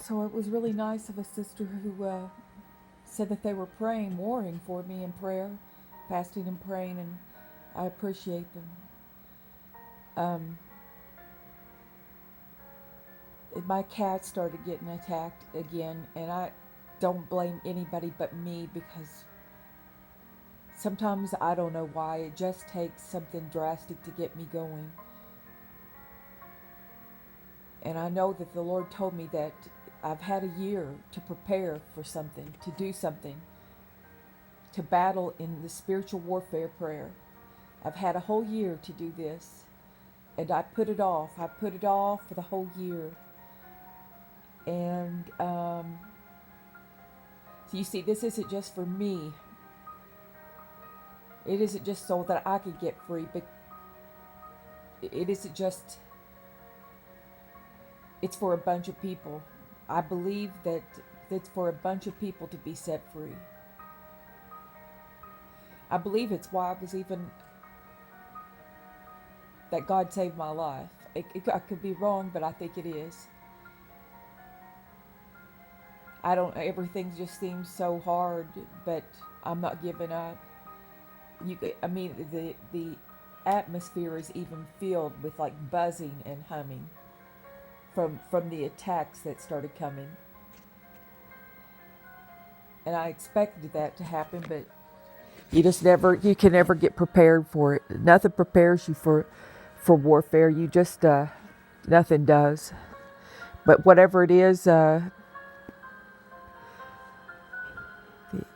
So it was really nice of a sister who said that they were praying, warring for me in prayer, fasting and praying, and I appreciate them. Um, my cat started getting attacked again, and I don't blame anybody but me because sometimes I don't know why. It just takes something drastic to get me going. And I know that the Lord told me that I've had a year to prepare for something, to do something, to battle in the spiritual warfare prayer. I've had a whole year to do this, and I put it off. I put it off for the whole year. And so you see, this isn't just for me. It isn't just so that I could get free, but it isn't just, it's for a bunch of people. I believe that it's for a bunch of people to be set free. I believe it's why I was even, that God saved my life. I could be wrong, but I think it is. Everything just seems so hard, but I'm not giving up. The atmosphere is even filled with like buzzing and humming from the attacks that started coming. And I expected that to happen, but you can never get prepared for it. Nothing prepares you for warfare. You just, nothing does. But whatever it is,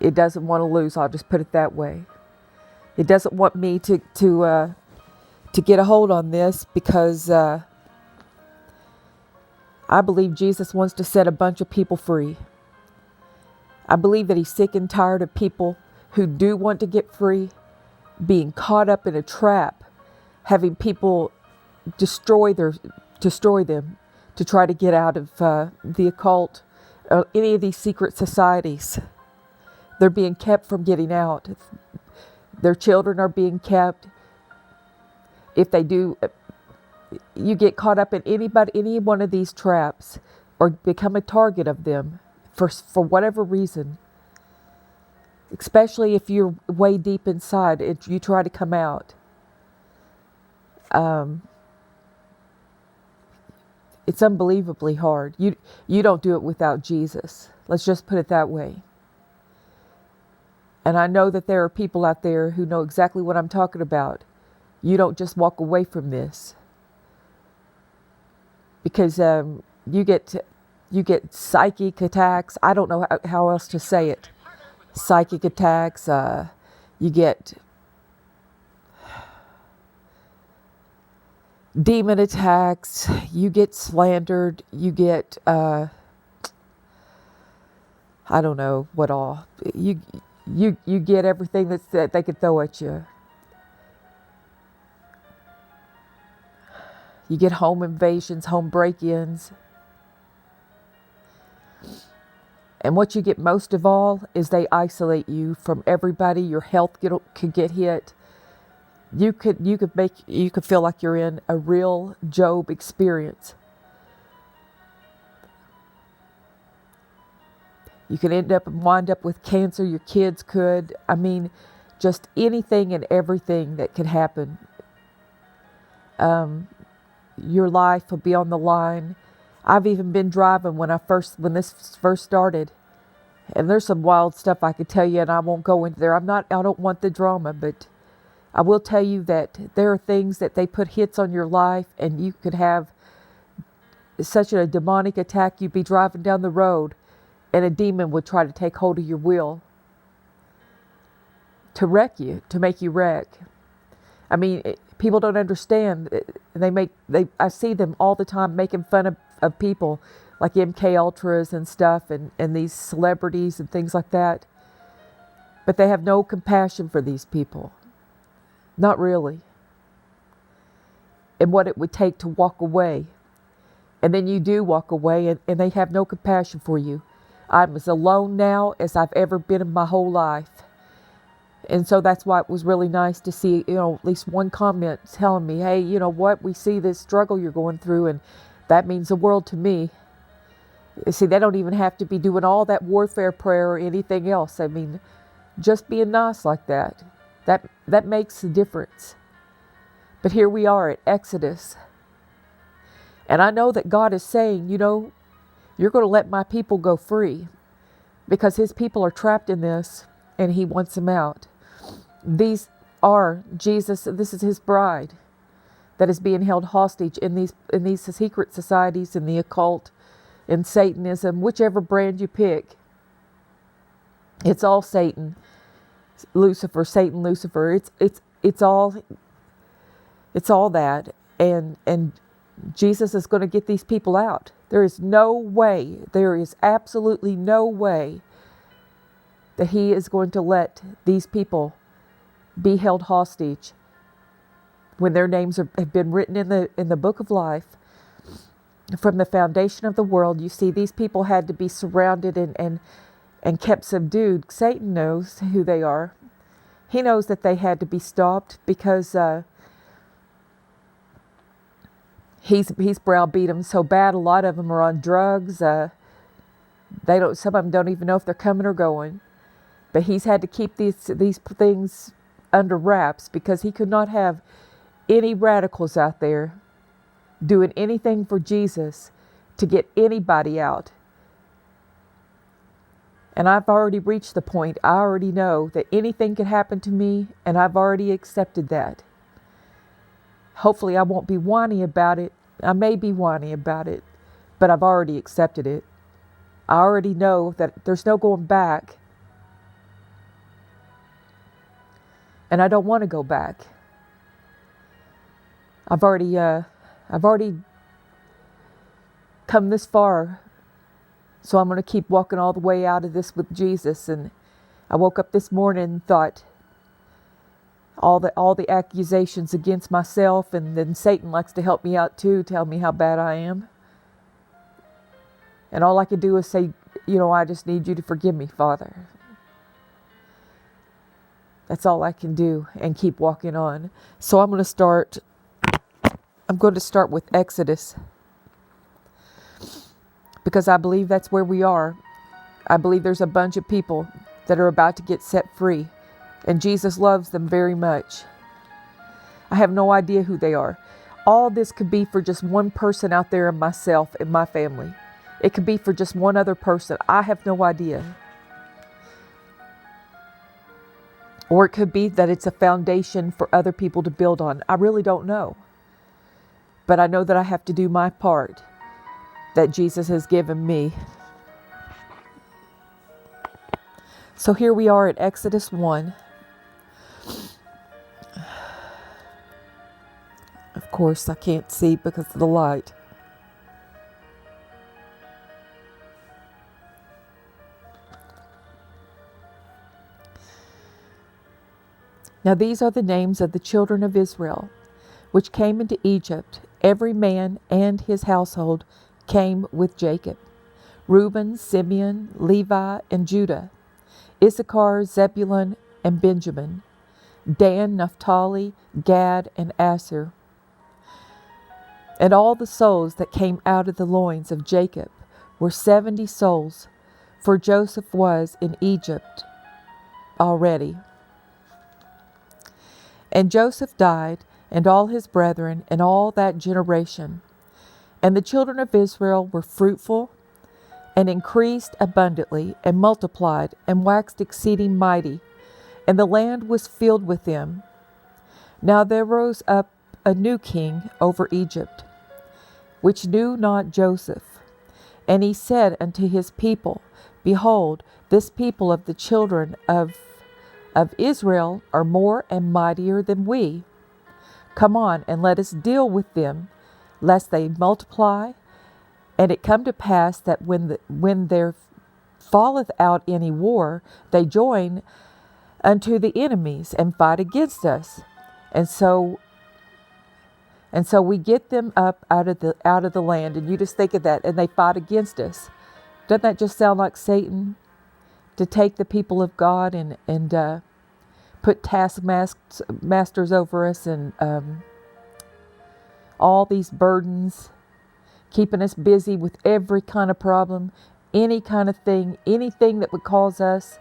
it doesn't want to lose. I'll just put it that way. It doesn't want me to get a hold on this because I believe Jesus wants to set a bunch of people free. I believe that he's sick and tired of people who do want to get free being caught up in a trap, having people destroy them to try to get out of the occult or any of these secret societies. They're being kept from getting out. Their children are being kept. If they do, you get caught up in any one of these traps or become a target of them for whatever reason, especially if you're way deep inside and you try to come out. It's unbelievably hard. You don't do it without Jesus. Let's just put it that way. And I know that there are people out there who know exactly what I'm talking about. You don't just walk away from this. Because you get psychic attacks. I don't know how else to say it. Psychic attacks. You get demon attacks. You get slandered. You get I don't know what all. You get everything that they could throw at you. You get home invasions, home break-ins. And what you get most of all is they isolate you from everybody. Your health could get hit. You could feel like you're in a real Job experience. You could wind up with cancer. Your kids could. I mean, just anything and everything that could happen. Your life will be on the line. I've even been driving when this first started, and there's some wild stuff I could tell you, and I won't go into there. I don't want the drama, but I will tell you that there are things that they put hits on your life, and you could have such a demonic attack. You'd be driving down the road, and a demon would try to take hold of your wheel to wreck you, to make you wreck. I mean, people don't understand. I see them all the time making fun of people like MK Ultras and stuff and these celebrities and things like that. But they have no compassion for these people. Not really. And what it would take to walk away. And then you do walk away and they have no compassion for you. I'm as alone now as I've ever been in my whole life. And so that's why it was really nice to see, at least one comment telling me, hey, you know what, we see this struggle you're going through, and that means the world to me. See, they don't even have to be doing all that warfare prayer or anything else. I mean, just being nice like that, that makes a difference. But here we are at Exodus. And I know that God is saying, you're going to let my people go free because his people are trapped in this and he wants them out. These are Jesus, this is his bride that is being held hostage in these secret societies, in the occult, in Satanism, whichever brand you pick. It's all Satan, Lucifer, Satan, Lucifer. It's all that, and Jesus is going to get these people out. There is absolutely no way that he is going to let these people be held hostage when their names have been written in the book of life. From the foundation of the world, you see these people had to be surrounded and kept subdued. Satan knows who they are. He knows that they had to be stopped because he's browbeat them so bad. A lot of them are on drugs. Some of them don't even know if they're coming or going. But he's had to keep these things under wraps because he could not have any radicals out there doing anything for Jesus to get anybody out. And I've already reached the point. I already know that anything can happen to me, and I've already accepted that. Hopefully I won't be whiny about it. I may be whiny about it, but I've already accepted it. I already know that there's no going back. And I don't want to go back. I've already come this far, so I'm going to keep walking all the way out of this with Jesus. And I woke up this morning and thought, all the accusations against myself, and then Satan likes to help me out too, tell me how bad I am. And all I can do is say, I just need you to forgive me, Father. That's all I can do, and keep walking on. So I'm going to start with Exodus, because I believe that's where we are. I believe there's a bunch of people that are about to get set free, and Jesus loves them very much. I have no idea who they are. All this could be for just one person out there, and myself and my family. It could be for just one other person. I have no idea. Or it could be that it's a foundation for other people to build on. I really don't know. But I know that I have to do my part that Jesus has given me. So here we are at Exodus 1. Of course, I can't see because of the light. Now these are the names of the children of Israel, which came into Egypt. Every man and his household came with Jacob. Reuben, Simeon, Levi, and Judah. Issachar, Zebulun, and Benjamin. Dan, Naphtali, Gad, and Asher. And all the souls that came out of the loins of Jacob were 70 souls, for Joseph was in Egypt already. And Joseph died, and all his brethren, and all that generation. And the children of Israel were fruitful, and increased abundantly, and multiplied, and waxed exceeding mighty, and the land was filled with them. Now there rose up a new king over Egypt, which knew not Joseph. And he said unto his people, Behold, this people of the children of Israel are more and mightier than we. Come on, and let us deal with them, lest they multiply. And it come to pass that when there falleth out any war, they join unto the enemies and fight against us. And so we get them up out of the land. And you just think of that, and they fight against us. Doesn't that just sound like Satan? To take the people of God and put taskmasters over us, and all these burdens. keeping us busy with every kind of problem, any kind of thing, anything that would cause us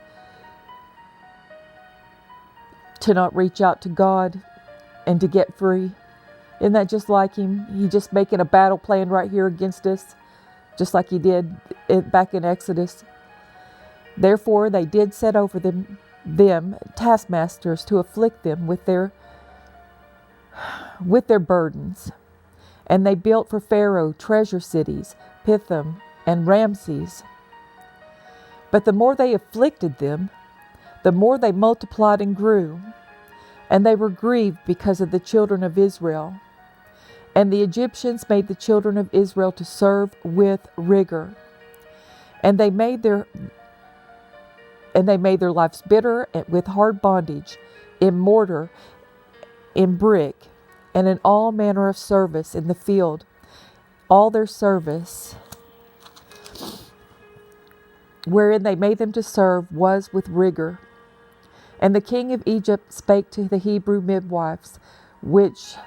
to not reach out to God and to get free. Isn't that just like him? He just making a battle plan right here against us, just like he did back in Exodus. Therefore they did set over them taskmasters to afflict them with their burdens. And they built for Pharaoh treasure cities, Pithom and Ramses. But the more they afflicted them, the more they multiplied and grew. And they were grieved because of the children of Israel. And the Egyptians made the children of Israel to serve with rigor. And they made their lives bitter with hard bondage, in mortar, in brick, and in all manner of service in the field. All their service, wherein they made them to serve, was with rigor. And the king of Egypt spake to the Hebrew midwives, the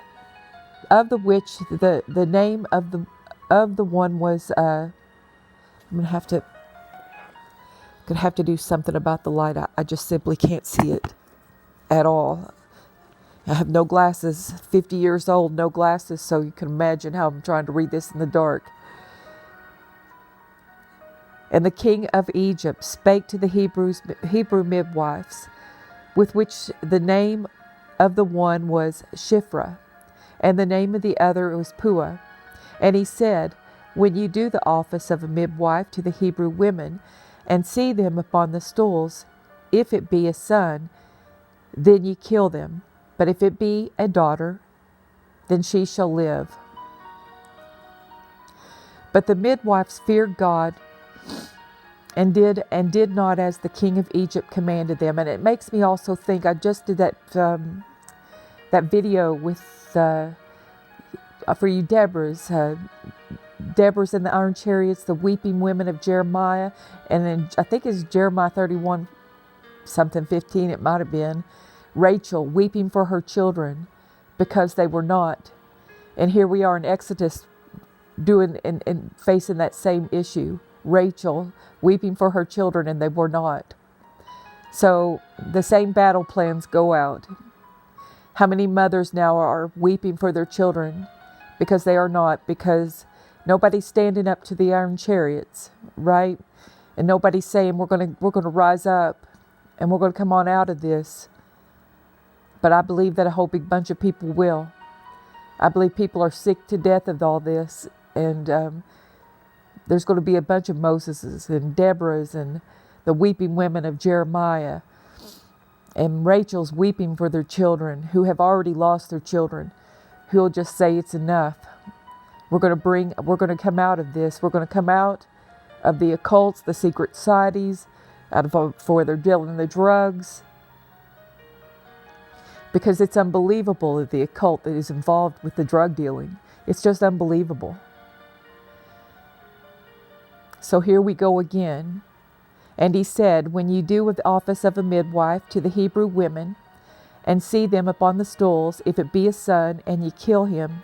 name of the one was I'm gonna have to do something about the light. I just simply can't see it at all. I have no glasses, 50 years old, no glasses, so you can imagine how I'm trying to read this in the dark. And the king of Egypt spake to the Hebrew midwives, with which the name of the one was Shiphrah, and the name of the other was Puah. And he said, when you do the office of a midwife to the Hebrew women, and see them upon the stools, if it be a son, then ye kill them. But if it be a daughter, then she shall live. But the midwives feared God, and did not as the king of Egypt commanded them. And it makes me also think, I just did that video with for you Deborah's in the iron chariots, the weeping women of Jeremiah, and then I think it's Jeremiah 31 something 15 it might have been, Rachel weeping for her children because they were not. And here we are in Exodus doing and facing that same issue. Rachel weeping for her children, and they were not. So the same battle plans go out. How many mothers now are weeping for their children because they are not, because nobody's standing up to the iron chariots, right? And nobody's saying we're going to rise up and we're going to come on out of this. But I believe that a whole big bunch of people will. I believe people are sick to death of all this, and there's going to be a bunch of Moseses and Deborahs and the weeping women of Jeremiah, and Rachel's weeping for their children who have already lost their children, who'll just say it's enough. We're going to come out of this. We're going to come out of the occults, the secret societies, for they're dealing the drugs. Because it's unbelievable that the occult that is involved with the drug dealing. It's just unbelievable. So here we go again. And he said, when you do with the office of a midwife to the Hebrew women, and see them upon the stools, if it be a son, and ye kill him,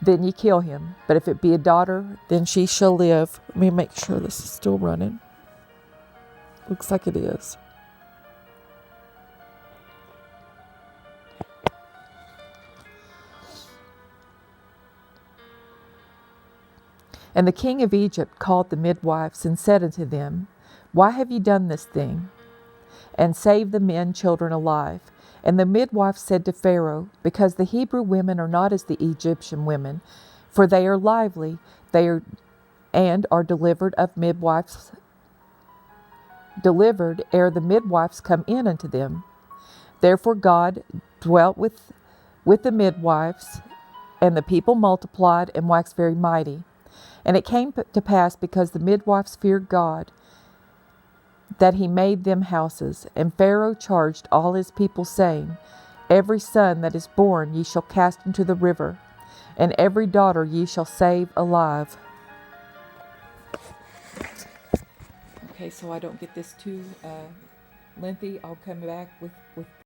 then ye kill him. But if it be a daughter, then she shall live. Let me make sure this is still running. Looks like it is. And the king of Egypt called the midwives and said unto them, why have ye done this thing? And saved the men children alive. And the midwives said to Pharaoh, because the Hebrew women are not as the Egyptian women, for they are lively, and are delivered ere the midwives come in unto them. Therefore God dwelt with the midwives, and the people multiplied and waxed very mighty. And it came to pass, because the midwives feared God, that he made them houses. And Pharaoh charged all his people, saying, every son that is born ye shall cast into the river, and every daughter ye shall save alive. Okay, so I don't get this too lengthy, I'll come back with